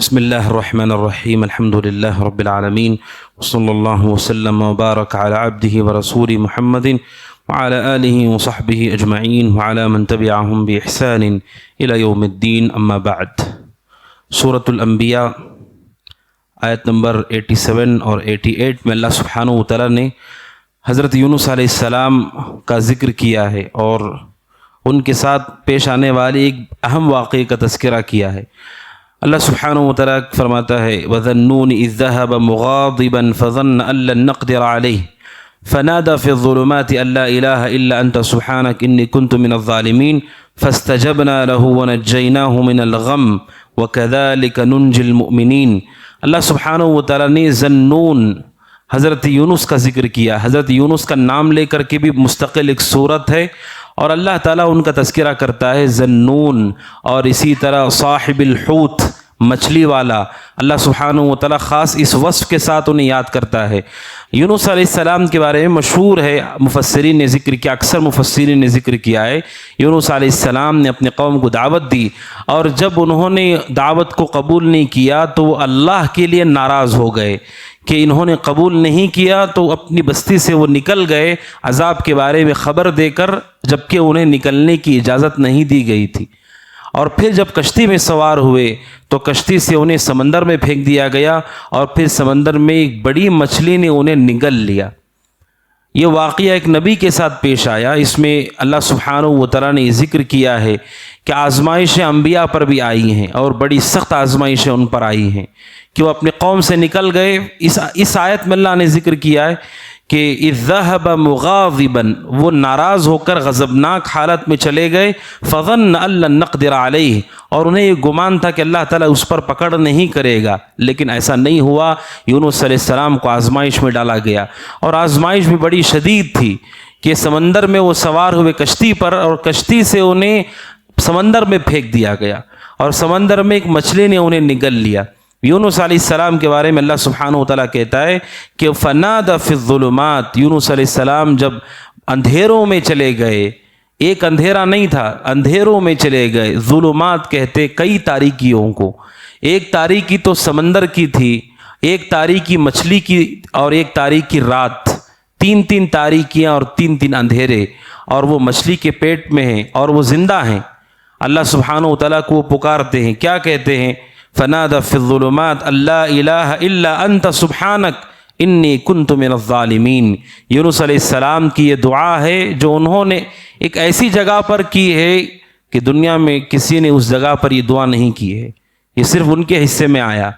بسم اللہ الرحمن الرحیم الحمد للہ رب العالمین وصلی اللہ وسلم وبارک علی عبدہ ورسولہ محمد وعلی آلہ وصحبہ اجمعین وعلی من تبعہم بإحسان الی یوم الدین اما بعد۔ سورۃ الانبیاء آیت نمبر 87 اور 88 میں اللہ سبحانہ وتعالی نے حضرت یونس علیہ السلام کا ذکر کیا ہے اور ان کے ساتھ پیش آنے والی ایک اہم واقعے کا تذکرہ کیا ہے۔ اللہ سبحانہ وتعالی فرماتا ہے وَذَنُّونِ إِذْ ذَهَبَ مُغَاضِبًا فَظَنَّ أَن لَّن نَّقْدِرَ عَلَيْهِ فَنَادَى فِي الظُّلُمَاتِ أَن لَّا إِلَٰهَ إِلَّا أَنتَ سُبْحَانَكَ إِنِّي كُنتُ مِنَ الظَّالِمِينَ فَاسْتَجَبْنَا لَهُ وَنَجَّيْنَاهُ مِنَ الْغَمِّ وَكَذَٰلِكَ نُنجِي الْمُؤْمِنِينَ۔ اللہ سبحانہ وتعالی نے ذنون حضرت یونس کا ذکر کیا۔ حضرت یونس کا نام لے کر کے بھی مستقل ایک صورت ہے اور اللہ تعالیٰ ان کا تذکرہ کرتا ہے ذنون، اور اسی طرح صاحب الحوت مچھلی والا، اللہ سبحانہ وتعالیٰ خاص اس وصف کے ساتھ انہیں یاد کرتا ہے۔ یونس علیہ السلام کے بارے میں مشہور ہے، مفسرین نے ذکر کیا، اکثر مفسرین نے ذکر کیا ہے۔ یونس علیہ السلام نے اپنے قوم کو دعوت دی اور جب انہوں نے دعوت کو قبول نہیں کیا تو وہ اللہ کے لیے ناراض ہو گئے کہ انہوں نے قبول نہیں کیا، تو اپنی بستی سے وہ نکل گئے عذاب کے بارے میں خبر دے کر، جبکہ انہیں نکلنے کی اجازت نہیں دی گئی تھی۔ اور پھر جب کشتی میں سوار ہوئے تو کشتی سے انہیں سمندر میں پھینک دیا گیا اور پھر سمندر میں ایک بڑی مچھلی نے انہیں نگل لیا۔ یہ واقعہ ایک نبی کے ساتھ پیش آیا۔ اس میں اللہ سبحانہ وتعالیٰ نے ذکر کیا ہے کہ آزمائشیں انبیاء پر بھی آئی ہیں اور بڑی سخت آزمائشیں ان پر آئی ہیں کہ وہ اپنے قوم سے نکل گئے۔ اس آیت میں اللہ نے ذکر کیا ہے کہ اذ ذهب مغاضبا، وہ ناراض ہو کر غضبناک حالت میں چلے گئے، فظن ان لن نقدر علیہ، اور انہیں یہ گمان تھا کہ اللہ تعالیٰ اس پر پکڑ نہیں کرے گا، لیکن ایسا نہیں ہوا۔ یونس علیہ السلام کو آزمائش میں ڈالا گیا اور آزمائش بھی بڑی شدید تھی کہ سمندر میں وہ سوار ہوئے کشتی پر، اور کشتی سے انہیں سمندر میں پھینک دیا گیا اور سمندر میں ایک مچھلی نے انہیں نگل لیا۔ یونس علیہ السلام کے بارے میں اللہ سبحانہ وتعالیٰ کہتا ہے کہ فنادى فی الظلمات، یونس علیہ السلام جب اندھیروں میں چلے گئے، ایک اندھیرا نہیں تھا، اندھیروں میں چلے گئے۔ ظلمات کہتے کئی تاریکیوں کو، ایک تاریکی تو سمندر کی تھی، ایک تاریکی مچھلی کی، اور ایک تاریکی رات، تین تاریکیاں اور تین اندھیرے، اور وہ مچھلی کے پیٹ میں ہیں اور وہ زندہ ہیں۔ اللہ سبحانہ وتعالیٰ کو وہ پکارتے ہیں، کیا کہتے ہیں؟ فنادى في الظلمات ان لا الہ الا انت سبحانک انی کنت من الظالمین۔ یونس علیہ السلام کی یہ دعا ہے جو انہوں نے ایک ایسی جگہ پر کی ہے کہ دنیا میں کسی نے اس جگہ پر یہ دعا نہیں کی ہے، یہ صرف ان کے حصے میں آیا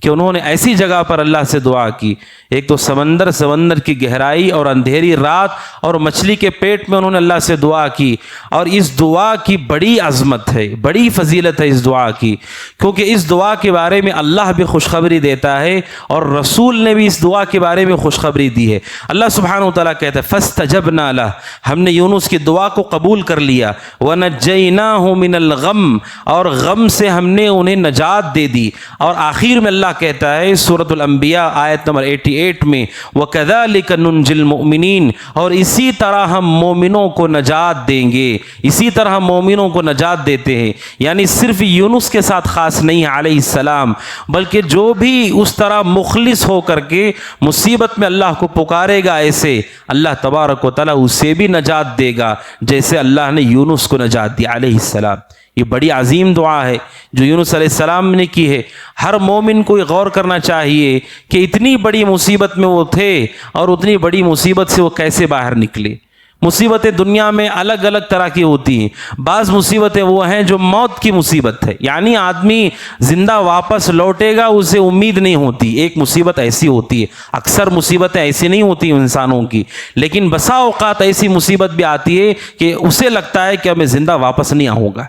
کہ انہوں نے ایسی جگہ پر اللہ سے دعا کی، ایک تو سمندر کی گہرائی اور اندھیری رات اور مچھلی کے پیٹ میں انہوں نے اللہ سے دعا کی۔ اور اس دعا کی بڑی عظمت ہے، بڑی فضیلت ہے اس دعا کی، کیونکہ اس دعا کے بارے میں اللہ بھی خوشخبری دیتا ہے اور رسول نے بھی اس دعا کے بارے میں خوشخبری دی ہے۔ اللہ سبحانہ وتعالیٰ کہتا ہے فاستجبنا لہ، ہم نے یونس کی دعا کو قبول کر لیا، ونجیناہ من الغم، اور غم سے ہم نے انہیں نجات دے دی۔ اور آخر میں اللہ کہتا ہے سورۃ الانبیاء آیت نمبر 88 میں وَكَذَٰلِكَ نُنجِي الْمُؤْمِنِينَ، اور اسی طرح ہم مومنوں کو نجات دیں گے، اسی طرح ہم مومنوں کو نجات دیتے ہیں۔ یعنی صرف یونس کے ساتھ خاص نہیں علیہ السلام، بلکہ جو بھی اس طرح مخلص ہو کر کے مصیبت میں اللہ کو پکارے گا، ایسے اللہ تبارک و تعالیٰ اسے بھی نجات دے گا جیسے اللہ نے یونس کو نجات دی علیہ السلام۔ یہ بڑی عظیم دعا ہے جو یونس علیہ السلام نے کی ہے۔ ہر مومن کو غور کرنا چاہیے کہ اتنی بڑی مصیبت میں وہ تھے اور اتنی بڑی مصیبت سے وہ کیسے باہر نکلے۔ مصیبتیں دنیا میں الگ الگ طرح کی ہوتی ہیں۔ بعض مصیبتیں وہ ہیں جو موت کی مصیبت ہے، یعنی آدمی زندہ واپس لوٹے گا اسے امید نہیں ہوتی، ایک مصیبت ایسی ہوتی ہے۔ اکثر مصیبتیں ایسی نہیں ہوتی انسانوں کی، لیکن بسا اوقات ایسی مصیبت بھی آتی ہے کہ اسے لگتا ہے کہ ہمیں زندہ واپس نہیں آؤں گا۔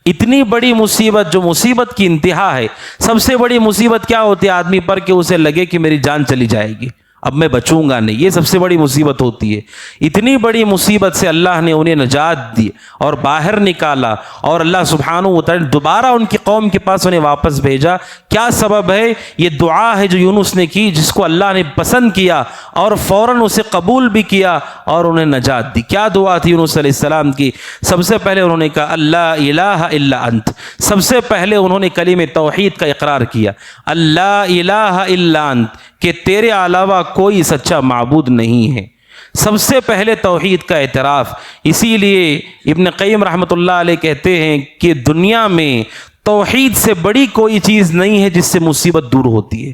اتنی بڑی مصیبت جو مصیبت کی انتہا ہے، سب سے بڑی مصیبت کیا ہوتی ہے آدمی پر کہ اسے لگے کہ میری جان چلی جائے گی، اب میں بچوں گا نہیں. یہ سب سے بڑی مصیبت ہوتی ہے. اتنی بڑی مصیبت سے اللہ نے انہیں نجات دی اور باہر نکالا, اور اللہ سبحانہ و تعالی دوبارہ ان کی قوم کے پاس انہیں واپس بھیجا. کیا سبب ہے؟ یہ دعا ہے جو یونس نے کی, جس کو اللہ نے پسند کیا اور فوراً اسے قبول بھی کیا اور انہیں نجات دی. کیا دعا تھی یونس علیہ السلام کی؟ سب سے پہلے انہوں نے کہا اللہ الہ الا انت. سب سے پہلے انہوں نے کلمہ توحید کا اقرار کیا, اللہ الہ الا انت, کہ تیرے علاوہ کوئی سچا معبود نہیں ہے. سب سے پہلے توحید کا اعتراف. اسی لیے ابن قیم رحمۃ اللہ علیہ کہتے ہیں کہ دنیا میں توحید سے بڑی کوئی چیز نہیں ہے جس سے مصیبت دور ہوتی ہے.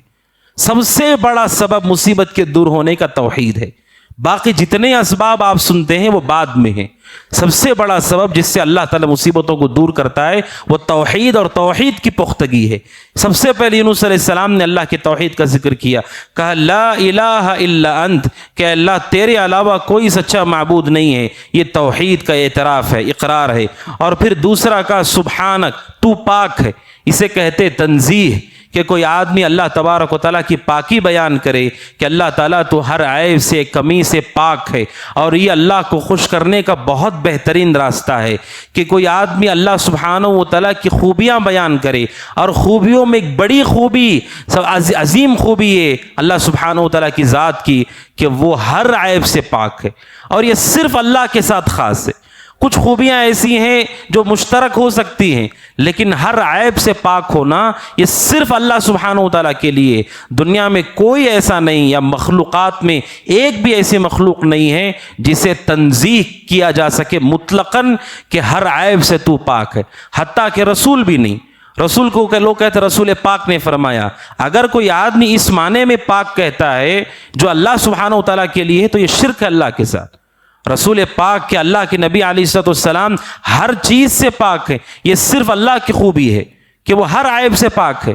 سب سے بڑا سبب مصیبت کے دور ہونے کا توحید ہے. باقی جتنے اسباب آپ سنتے ہیں وہ بعد میں ہیں. سب سے بڑا سبب جس سے اللہ تعالیٰ مصیبتوں کو دور کرتا ہے وہ توحید اور توحید کی پختگی ہے. سب سے پہلے یونس علیہ السلام نے اللہ کے توحید کا ذکر کیا, کہا لا الہ الا انت, کہ اللہ تیرے علاوہ کوئی سچا معبود نہیں ہے. یہ توحید کا اعتراف ہے, اقرار ہے. اور پھر دوسرا کہا سبحانک, تو پاک ہے. اسے کہتے تنزیہ, کہ کوئی آدمی اللہ تبارک و تعالیٰ کی پاکی بیان کرے کہ اللہ تعالیٰ تو ہر عیب سے, کمی سے پاک ہے. اور یہ اللہ کو خوش کرنے کا بہت بہترین راستہ ہے کہ کوئی آدمی اللہ سبحانہ و تعالیٰ کی خوبیاں بیان کرے. اور خوبیوں میں ایک بڑی خوبی, عظیم خوبی ہے اللہ سبحانہ و تعالیٰ کی ذات کی, کہ وہ ہر عیب سے پاک ہے. اور یہ صرف اللہ کے ساتھ خاص ہے. کچھ خوبیاں ایسی ہیں جو مشترک ہو سکتی ہیں, لیکن ہر عیب سے پاک ہونا یہ صرف اللہ سبحانہ و تعالیٰ کے لیے. دنیا میں کوئی ایسا نہیں, یا مخلوقات میں ایک بھی ایسی مخلوق نہیں ہے جسے تنزیہ کیا جا سکے مطلقاً کہ ہر عیب سے تو پاک ہے. حتیٰ کہ رسول بھی نہیں. رسول کو کہ لوگ کہتے رسول پاک نے فرمایا. اگر کوئی آدمی اس معنی میں پاک کہتا ہے جو اللہ سبحانہ و تعالیٰ کے لیے ہے تو یہ شرک ہے اللہ کے ساتھ. رسول پاک کہ اللہ کے نبی علیہ الصلوۃ والسلام ہر چیز سے پاک ہے, یہ صرف اللہ کی خوبی ہے کہ وہ ہر عیب سے پاک ہے.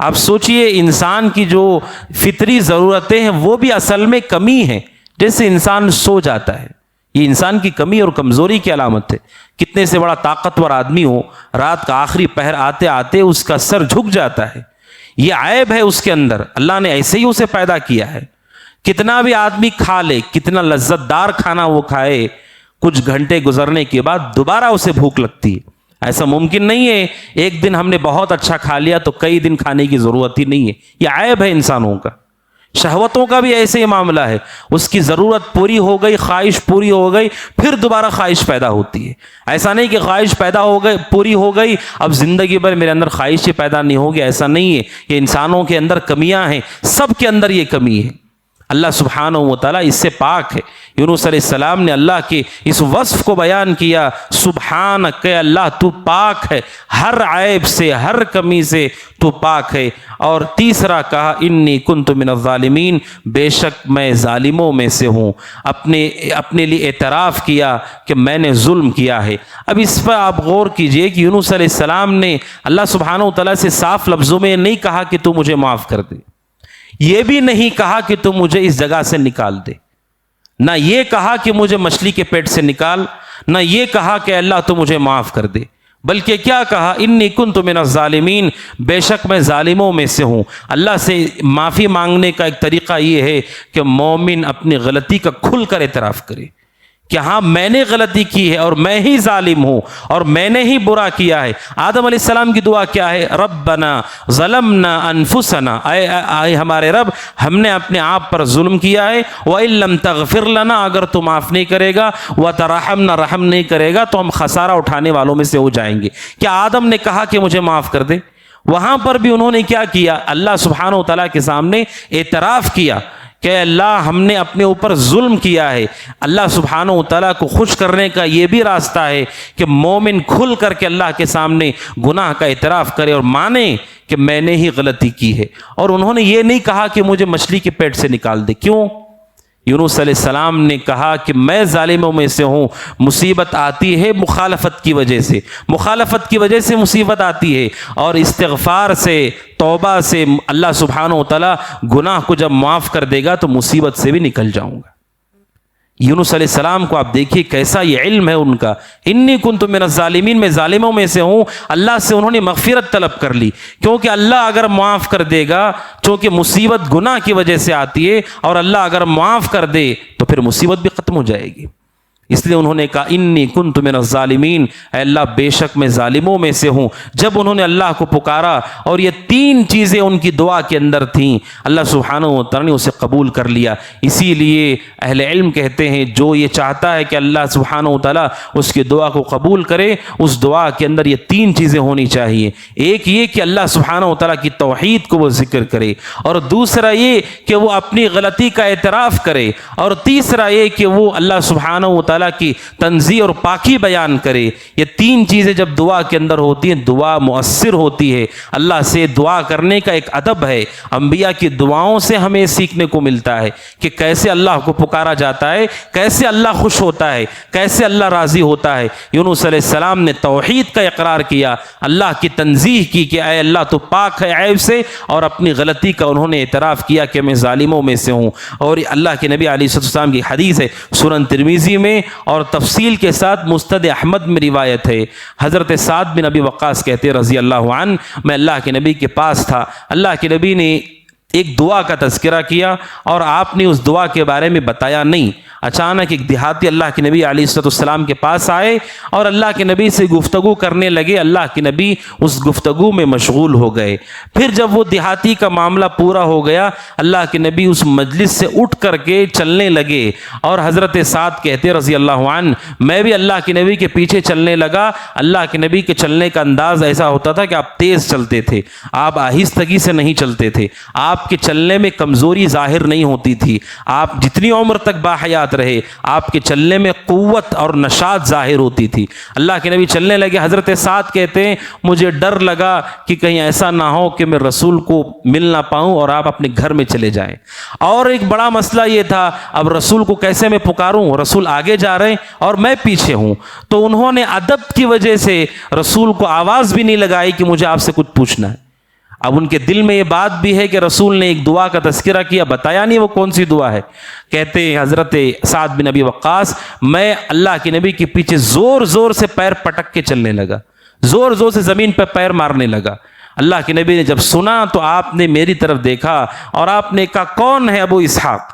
آپ سوچئے انسان کی جو فطری ضرورتیں ہیں وہ بھی اصل میں کمی ہیں. جیسے انسان سو جاتا ہے, یہ انسان کی کمی اور کمزوری کی علامت ہے. کتنے سے بڑا طاقتور آدمی ہو, رات کا آخری پہر آتے آتے اس کا سر جھک جاتا ہے, یہ عیب ہے اس کے اندر. اللہ نے ایسے ہی اسے پیدا کیا ہے. کتنا بھی آدمی کھا لے, کتنا لذت دار کھانا وہ کھائے, کچھ گھنٹے گزرنے کے بعد دوبارہ اسے بھوک لگتی ہے. ایسا ممکن نہیں ہے ایک دن ہم نے بہت اچھا کھا لیا تو کئی دن کھانے کی ضرورت ہی نہیں ہے. یہ عیب ہے انسانوں کا. شہوتوں کا بھی ایسے ہی معاملہ ہے. اس کی ضرورت پوری ہو گئی, خواہش پوری ہو گئی, پھر دوبارہ خواہش پیدا ہوتی ہے. ایسا نہیں کہ خواہش پیدا ہو گئی, پوری ہو گئی, اب زندگی بھر میرے اندر خواہش پیدا نہیں ہوگی. ایسا نہیں ہے. یہ انسانوں کے اندر کمیاں ہیں, سب کے اندر یہ کمی ہے. اللہ سبحانہ و تعالیٰ اس سے پاک ہے. یونس علیہ السلام نے اللہ کے اس وصف کو بیان کیا, سبحانک, کہ اللہ تو پاک ہے, ہر عیب سے, ہر کمی سے تو پاک ہے. اور تیسرا کہا انی کنت من الظالمین, بے شک میں ظالموں میں سے ہوں. اپنے لیے اعتراف کیا کہ میں نے ظلم کیا ہے. اب اس پر آپ غور کیجئے کہ یونس علیہ السلام نے اللہ سبحانہ و تعالیٰ سے صاف لفظوں میں نہیں کہا کہ تو مجھے معاف کر دے, یہ بھی نہیں کہا کہ تم مجھے اس جگہ سے نکال دے, نہ یہ کہا کہ مجھے مچھلی کے پیٹ سے نکال, نہ یہ کہا کہ اللہ تو مجھے معاف کر دے, بلکہ کیا کہا انی کنت من الظالمین, بے شک میں ظالموں میں سے ہوں. اللہ سے معافی مانگنے کا ایک طریقہ یہ ہے کہ مومن اپنی غلطی کا کھل کر اعتراف کرے کہ ہاں میں نے غلطی کی ہے اور میں ہی ظالم ہوں اور میں نے ہی برا کیا ہے. آدم علیہ السلام کی دعا کیا ہے؟ ربنا ظلمنا انفسنا, اے ہمارے رب ہم نے اپنے آپ پر ظلم کیا ہے, وَإِن لَّمْ تَغْفِرْ لَنَا, اگر تو معاف نہیں کرے گا, وَتَرْحَمْنَا, رحم نہیں کرے گا, تو ہم خسارہ اٹھانے والوں میں سے ہو جائیں گے. کیا آدم نے کہا کہ مجھے معاف کر دے؟ وہاں پر بھی انہوں نے کیا کیا؟ اللہ سبحانہ و تعالیٰ کے سامنے اعتراف کیا کہ اللہ ہم نے اپنے اوپر ظلم کیا ہے. اللہ سبحانہ و تعالیٰ کو خوش کرنے کا یہ بھی راستہ ہے کہ مومن کھل کر کے اللہ کے سامنے گناہ کا اعتراف کرے اور مانے کہ میں نے ہی غلطی کی ہے. اور انہوں نے یہ نہیں کہا کہ مجھے مچھلی کے پیٹ سے نکال دے. کیوں؟ یونس علیہ السلام نے کہا کہ میں ظالموں میں سے ہوں. مصیبت آتی ہے مخالفت کی وجہ سے, مخالفت کی وجہ سے مصیبت آتی ہے, اور استغفار سے, توبہ سے اللہ سبحانہ و تعالیٰ گناہ کو جب معاف کر دے گا تو مصیبت سے بھی نکل جاؤں گا. یونس علیہ السلام کو آپ دیکھیے کیسا یہ علم ہے ان کا، انی کنت من الظالمین، میں ظالموں میں سے ہوں، اللہ سے انہوں نے مغفرت طلب کر لی، کیونکہ اللہ اگر معاف کر دے گا، چونکہ مصیبت گناہ کی وجہ سے آتی ہے، اور اللہ اگر معاف کر دے تو پھر مصیبت بھی ختم ہو جائے گی، اس لیے انہوں نے کہا انی کنت من الظالمین، اے اللہ بے شک میں ظالموں میں سے ہوں۔ جب انہوں نے اللہ کو پکارا اور یہ تین چیزیں ان کی دعا کے اندر تھیں، اللہ سبحانہ و تعالیٰ نے اسے قبول کر لیا۔ اسی لیے اہل علم کہتے ہیں جو یہ چاہتا ہے کہ اللہ سبحانہ و تعالیٰ اس کی دعا کو قبول کرے، اس دعا کے اندر یہ تین چیزیں ہونی چاہیے۔ ایک یہ کہ اللہ سبحانہ و تعالیٰ کی توحید کو وہ ذکر کرے، اور دوسرا یہ کہ وہ اپنی غلطی کا اعتراف کرے، اور تیسرا یہ کہ وہ اللہ سبحانہ و تعالیٰ کی تنزیہ اور پاکی بیان کرے۔ یہ تین چیزیں جب دعا کے اندر ہوتی ہیں، دعا مؤثر ہوتی ہے۔ اللہ سے دعا کرنے کا ایک ادب ہے، انبیاء کی دعاؤں سے ہمیں سیکھنے کو ملتا ہے کہ کیسے اللہ کو پکارا جاتا ہے، کیسے اللہ خوش ہوتا ہے، کیسے اللہ راضی ہوتا ہے۔ یونس علیہ السلام نے توحید کا اقرار کیا، اللہ کی تنزیہ کی کہ اے اللہ تو پاک ہے عیب سے، اور اپنی غلطی کا انہوں نے اعتراف کیا کہ میں ظالموں میں سے ہوں۔ اور اللہ کے نبی علیہ السلام کی حدیث ہے سنن ترمذی میں، اور تفصیل کے ساتھ مسند احمد میں روایت ہے، حضرت سعد بن ابی وقاص کہتے رضی اللہ عنہ، میں اللہ کے نبی کے پاس تھا، اللہ کے نبی نے ایک دعا کا تذکرہ کیا اور آپ نے اس دعا کے بارے میں بتایا نہیں۔ اچانک ایک دیہاتی اللہ کے نبی علیہ السلام کے پاس آئے اور اللہ کے نبی سے گفتگو کرنے لگے، اللہ کے نبی اس گفتگو میں مشغول ہو گئے۔ پھر جب وہ دیہاتی کا معاملہ پورا ہو گیا، اللہ کے نبی اس مجلس سے اٹھ کر کے چلنے لگے، اور حضرت سعد کہتے رضی اللہ عنہ میں بھی اللہ کے نبی کے پیچھے چلنے لگا۔ اللہ کے نبی کے چلنے کا انداز ایسا ہوتا تھا کہ آپ تیز چلتے تھے، آپ آہستگی سے نہیں چلتے تھے، آپ کے چلنے میں کمزوری ظاہر نہیں ہوتی تھی، آپ جتنی عمر تک باحیات رہے آپ کے چلنے میں قوت اور نشاط ظاہر ہوتی تھی۔ اللہ کے نبی چلنے لگے، حضرت سعد کہتے ہیں مجھے ڈر لگا کہ کہیں ایسا نہ ہو کہ میں رسول کو مل نہ پاؤں اور آپ اپنے گھر میں چلے جائیں۔ اور ایک بڑا مسئلہ یہ تھا اب رسول کو کیسے میں پکاروں، رسول آگے جا رہے ہیں اور میں پیچھے ہوں۔ تو انہوں نے ادب کی وجہ سے رسول کو آواز بھی نہیں لگائی کہ مجھے آپ سے کچھ پوچھنا ہے۔ اب ان کے دل میں یہ بات بھی ہے کہ رسول نے ایک دعا کا تذکرہ کیا، بتایا نہیں وہ کون سی دعا ہے۔ کہتے ہیں حضرت سعد بن ابی وقاص میں اللہ کے نبی کے پیچھے زور زور سے پیر پٹک کے چلنے لگا، زور زور سے زمین پہ پیر مارنے لگا۔ اللہ کے نبی نے جب سنا تو آپ نے میری طرف دیکھا اور آپ نے کہا کون ہے ابو اسحاق؟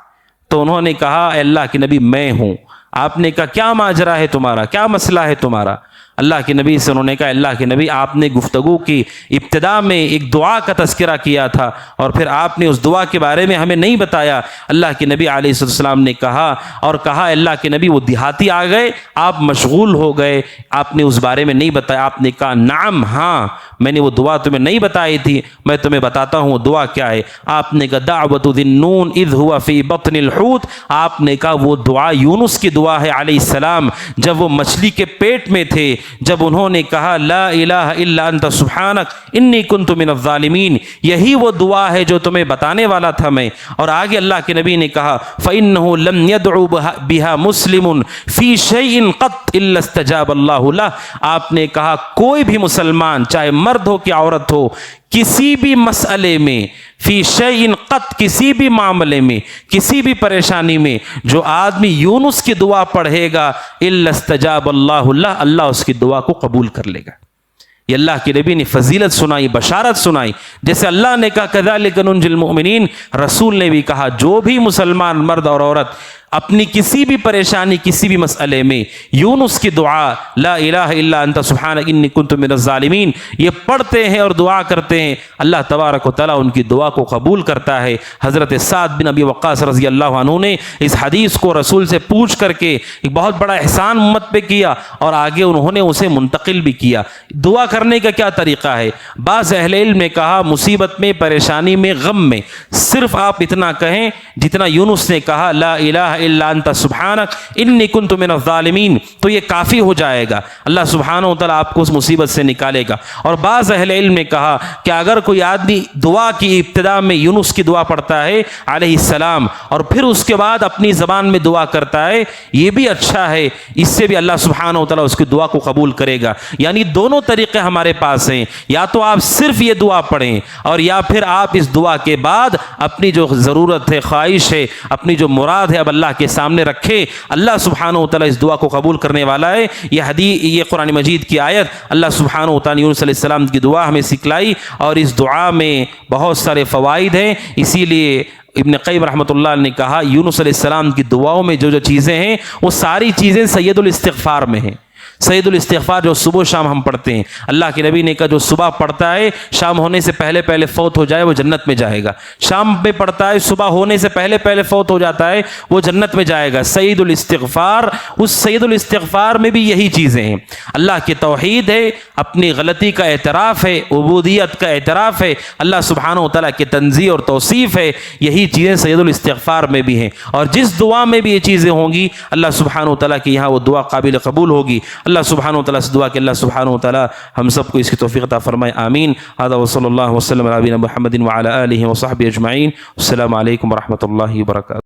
تو انہوں نے کہا اے اللہ کے نبی میں ہوں۔ آپ نے کہا کیا ماجرا ہے تمہارا، کیا مسئلہ ہے تمہارا؟ اللہ کے نبی سے انہوں نے کہا اللہ کے نبی آپ نے گفتگو کی ابتدا میں ایک دعا کا تذکرہ کیا تھا اور پھر آپ نے اس دعا کے بارے میں ہمیں نہیں بتایا۔ اللہ کے نبی علیہ السلام نے کہا اللہ کے نبی وہ دیہاتی آ گئے، آپ مشغول ہو گئے، آپ نے اس بارے میں نہیں بتایا۔ آپ نے کہا نعم ہاں میں نے وہ دعا تمہیں نہیں بتائی تھی، میں تمہیں بتاتا ہوں وہ دعا کیا ہے۔ آپ نے کہا دعوت ذی النون اذ هو فی بطن الحوت، آپ نے کہا وہ دعا یونس کی دعا ہے علیہ السلام، جب وہ مچھلی کے پیٹ میں تھے، جب انہوں نے کہا لا الہ الا انت سبحانک انی کنت من الظالمین، یہی وہ دعا ہے جو تمہیں بتانے والا تھا میں۔ اور آگے اللہ کے نبی نے کہا فإنه لم يدعو بها مسلم فی شیء قط الا استجاب اللہ لہ، آپ نے کہا کوئی بھی مسلمان چاہے مرد ہو کہ عورت ہو کسی بھی مسئلے میں، فی شیء قط کسی بھی معاملے میں، کسی بھی پریشانی میں جو آدمی یونس کی دعا پڑھے گا الا استجاب اللہ لہ، اللہ اس کی دعا کو قبول کر لے گا۔ یہ اللہ کے نبی نے فضیلت سنائی، بشارت سنائی۔ جیسے اللہ نے کہا کذالک ننجی المؤمنین، رسول نے بھی کہا جو بھی مسلمان مرد اور عورت اپنی کسی بھی پریشانی کسی بھی مسئلے میں یونس کی دعا لا الہ الا انت سبحانک انی کنت من الظالمین یہ پڑھتے ہیں اور دعا کرتے ہیں، اللہ تبارک و تعالیٰ ان کی دعا کو قبول کرتا ہے۔ حضرت سعد بن ابی وقاص رضی اللہ عنہ نے اس حدیث کو رسول سے پوچھ کر کے ایک بہت بڑا احسان امت پہ کیا اور آگے انہوں نے اسے منتقل بھی کیا۔ دعا کرنے کا کیا طریقہ ہے؟ بعض اہل علم نے کہا مصیبت میں، پریشانی میں، غم میں صرف آپ اتنا کہیں جتنا یونس نے کہا لا الہ الا انت سبحانک انی کنت من الظالمین، تو یہ کافی ہو جائے گا، اللہ سبحانہ و تعالیٰ آپ کو اس مصیبت سے نکالے گا۔ اور بعض اہل علم نے کہا کہ اگر کوئی آدمی دعا کی ابتدا میں یونس کی دعا پڑھتا ہے علیہ السلام اور پھر اس کے بعد اپنی زبان میں دعا کرتا ہے یہ بھی اچھا ہے، اس سے بھی اللہ سبحانہ و تعالیٰ اس کی دعا کو قبول کرے گا۔ یعنی دونوں طریقے ہمارے پاس ہیں، یا تو آپ صرف یہ دعا پڑھیں اور یا پھر آپ اس دعا کے بعد اپنی جو ضرورت ہے، خواہش ہے، اپنی جو مراد ہے اب اللہ اللہ کے سامنے رکھے، اللہ سبحانہ و تعالیٰ اس دعا کو قبول کرنے والا ہے۔ یہ قرآن مجید کی آیت اللہ سبحانہ و تعالیٰ نے یونس علیہ السلام کی دعا ہمیں سکھلائی، اور اس دعا میں بہت سارے فوائد ہیں۔ اسی لیے ابن قیم رحمۃ اللہ علیہ نے کہا یونس علیہ السلام کی دعاؤں میں جو چیزیں ہیں وہ ساری چیزیں سید الاستغفار میں ہیں۔ سید الاستغفار جو صبح و شام ہم پڑھتے ہیں، اللہ کے نبی نے کہا جو صبح پڑھتا ہے شام ہونے سے پہلے پہلے فوت ہو جائے وہ جنت میں جائے گا، شام میں پڑھتا ہے صبح ہونے سے پہلے پہلے فوت ہو جاتا ہے وہ جنت میں جائے گا۔ سید الاستغفار، اس سید الاستغفار میں بھی یہی چیزیں ہیں، اللہ کی توحید ہے، اپنی غلطی کا اعتراف ہے، عبودیت کا اعتراف ہے، اللہ سبحانہ و تعالیٰ کی تنزیہ اور توصیف ہے، یہی چیزیں سید الاستغفار میں بھی ہیں۔ اور جس دعا میں بھی یہ چیزیں ہوں گی اللہ سبحانہ و تعالیٰ کی یہاں وہ دعا قابل قبول ہوگی۔ اللہ سبحانہ و تعالیٰ سے دعا کہ اللہ سبحانہ و تعالیٰ ہم سب کو اس کی توفیق عطا فرمائے، آمین۔ هذا وصلی اللہ وسلم علی نبینا محمد وعلی آلہ وصحبہ اجمعین۔ السلام علیکم ورحمۃ اللہ وبرکاتہ۔